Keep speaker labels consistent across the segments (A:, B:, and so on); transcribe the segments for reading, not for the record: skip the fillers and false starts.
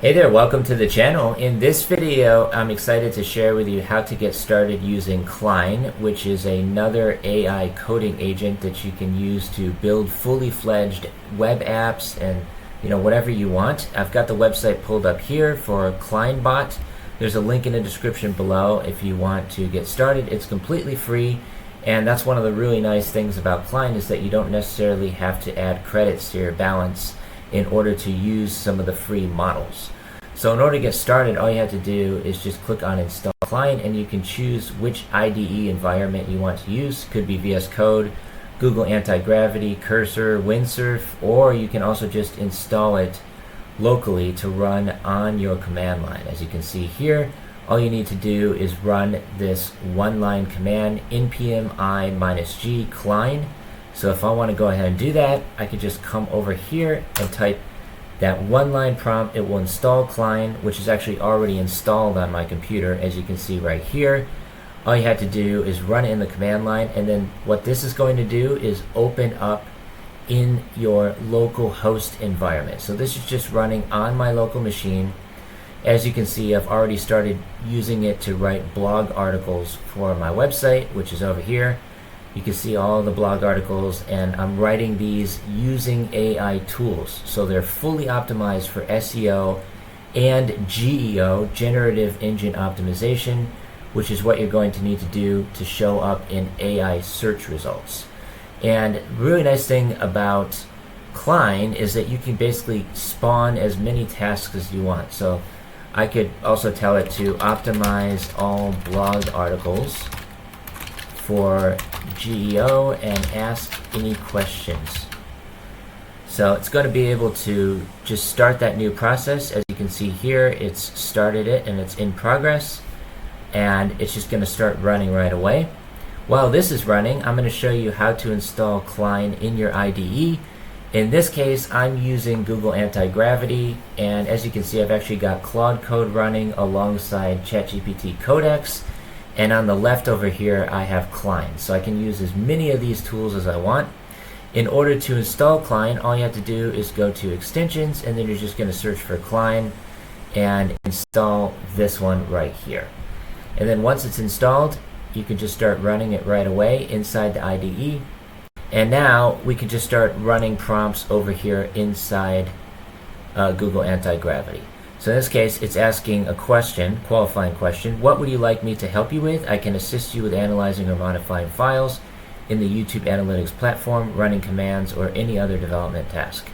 A: Hey there, welcome to the channel. In this video, I'm excited to share with you how to get started using Cline, which is another AI coding agent that you can use to build fully fledged web apps and whatever you want. I've got the website pulled up here for ClineBot. There's a link in the description below if you want to get started. It's completely free, and that's one of the really nice things about Cline is that you don't necessarily have to add credits to your balance in order to use some of the free models. So in order to get started, all you have to do is just click on Install Cline, and you can choose which IDE environment you want to use. Could be VS Code, Google Anti-Gravity, Cursor, Windsurf, or you can also just install it locally to run on your command line. As you can see here, all you need to do is run this one-line command, npm-i-g Cline. So if I want to go ahead and do that, I could just come over here and type that one-line prompt. It will install Cline, which is actually already installed on my computer, as you can see right here. All you have to do is run it in the command line, and then what this is going to do is open up in your local host environment. So this is just running on my local machine. As you can see, I've already started using it to write blog articles for my website, which is over here. You can see all the blog articles, and I'm writing these using AI tools. So they're fully optimized for SEO and GEO, Generative Engine Optimization, which is what you're going to need to do to show up in AI search results. And really nice thing about Cline is that you can basically spawn as many tasks as you want. So I could also tell it to optimize all blog articles for GEO and ask any questions. So it's going to be able to just start that new process. As you can see here, it's started it and it's in progress, and it's just going to start running right away. While this is running, I'm going to show you how to install Cline in your IDE. In this case, I'm using Google Anti-Gravity, and as you can see, I've actually got Claude code running alongside ChatGPT Codex. And on the left over here, I have Cline. So I can use as many of these tools as I want. In order to install Cline, all you have to do is go to extensions, and then you're just going to search for Cline and install this one right here. And then once it's installed, you can just start running it right away inside the IDE. And now we can just start running prompts over here inside Google Anti-Gravity. So in this case, it's asking a question, qualifying question. What would you like me to help you with? I can assist you with analyzing or modifying files in the YouTube Analytics platform, running commands, or any other development task.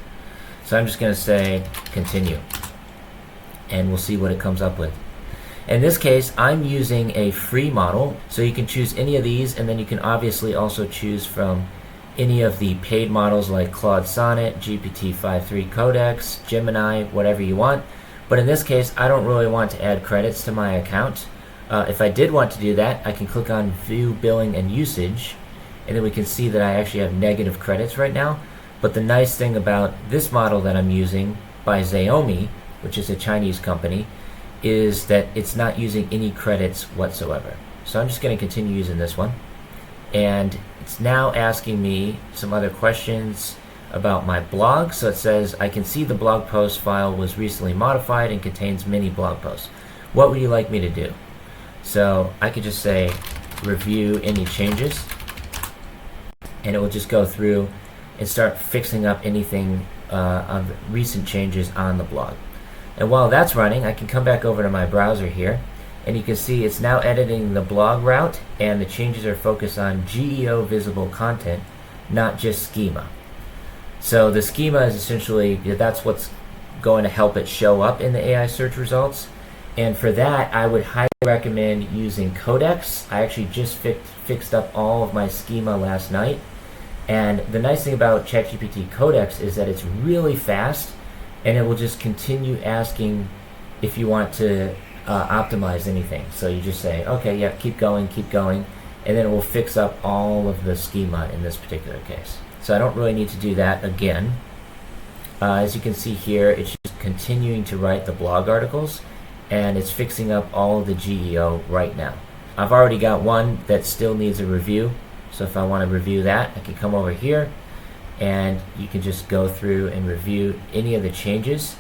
A: So I'm just going to say continue, and we'll see what it comes up with. In this case, I'm using a free model, so you can choose any of these, and then you can obviously also choose from any of the paid models like Claude Sonnet, GPT-5.3 Codex, Gemini, whatever you want. But in this case, I don't really want to add credits to my account. If I did want to do that, I can click on View Billing and Usage, and then we can see that I actually have negative credits right now. But the nice thing about this model that I'm using by Zomi, which is a Chinese company, is that it's not using any credits whatsoever. So I'm just going to continue using this one. And it's now asking me some other questions about my blog. So it says, I can see the blog post file was recently modified and contains many blog posts. What would you like me to do? So I could just say review any changes, and it will just go through and start fixing up anything of recent changes on the blog. And while that's running, I can come back over to my browser here, and you can see it's now editing the blog route, and the changes are focused on GEO visible content, not just schema. So the schema is essentially, that's what's going to help it show up in the AI search results. And for that, I would highly recommend using Codex. I actually just fixed up all of my schema last night. And the nice thing about ChatGPT Codex is that it's really fast, and it will just continue asking if you want to optimize anything. So you just say, okay, yeah, keep going, and then it will fix up all of the schema in this particular case. So I don't really need to do that again. As you can see here, it's just continuing to write the blog articles, and it's fixing up all of the GEO right now. I've already got one that still needs a review, so if I want to review that, I can come over here, and you can just go through and review any of the changes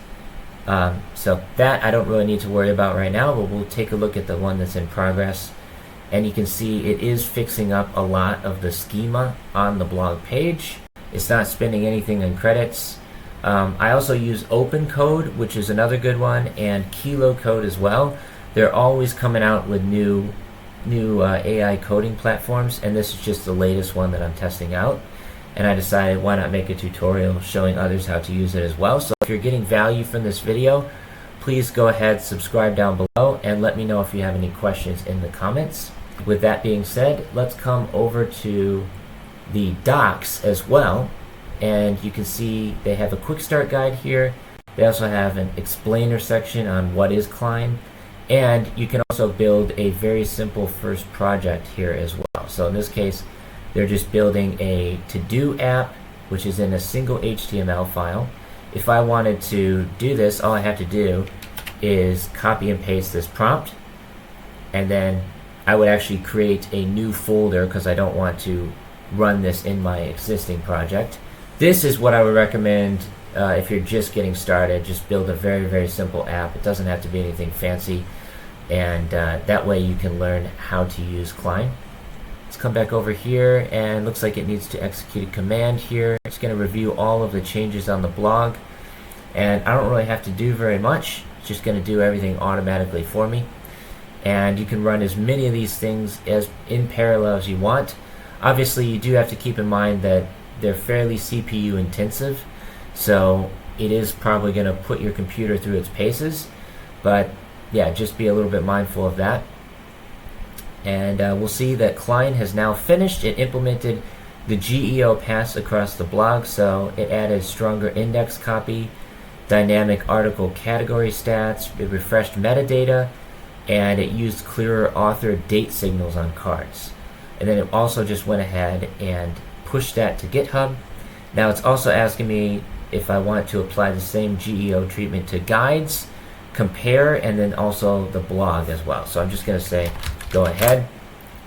A: So that I don't really need to worry about right now, but we'll take a look at the one that's in progress. And you can see it is fixing up a lot of the schema on the blog page. It's not spending anything on credits. I also use Open Code, which is another good one, and Kilo Code as well. They're always coming out with new AI coding platforms, and this is just the latest one that I'm testing out. And I decided, why not make a tutorial showing others how to use it as well. So if you're getting value from this video, please go ahead, subscribe down below, and let me know if you have any questions in the comments. With that being said, let's come over to the docs as well. And you can see they have a quick start guide here. They also have an explainer section on what is Cline. And you can also build a very simple first project here as well. So in this case, they're just building a to-do app, which is in a single HTML file. If I wanted to do this, all I have to do is copy and paste this prompt, and then I would actually create a new folder because I don't want to run this in my existing project. This is what I would recommend if you're just getting started. Just build a very, very simple app. It doesn't have to be anything fancy, and that way you can learn how to use Cline. Let's come back over here, and looks like it needs to execute a command here. It's going to review all of the changes on the blog, and I don't really have to do very much. It's just going to do everything automatically for me. And you can run as many of these things as in parallel as you want. Obviously, you do have to keep in mind that they're fairly CPU intensive, so it is probably going to put your computer through its paces. But yeah, just be a little bit mindful of that. And we'll see that Cline has now finished. It implemented the GEO pass across the blog, so it added stronger index copy, dynamic article category stats, it refreshed metadata, and it used clearer author date signals on cards. And then it also just went ahead and pushed that to GitHub. Now it's also asking me if I want to apply the same GEO treatment to guides, compare, and then also the blog as well. So I'm just going to say go ahead,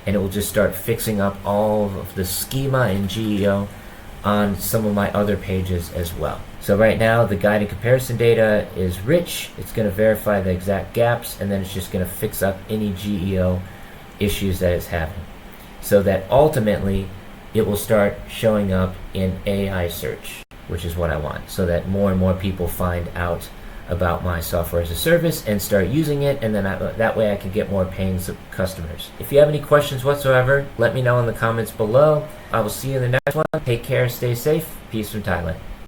A: and it will just start fixing up all of the schema in GEO on some of my other pages as well. So right now the guide and comparison data is rich. It's going to verify the exact gaps, and then it's just going to fix up any GEO issues that it's having, so that ultimately it will start showing up in AI search, which is what I want, so that more and more people find out about my software as a service and start using it, and then that way I can get more paying customers. If you have any questions whatsoever, let me know in the comments below. I will see you in the next one. Take care, stay safe. Peace from Thailand.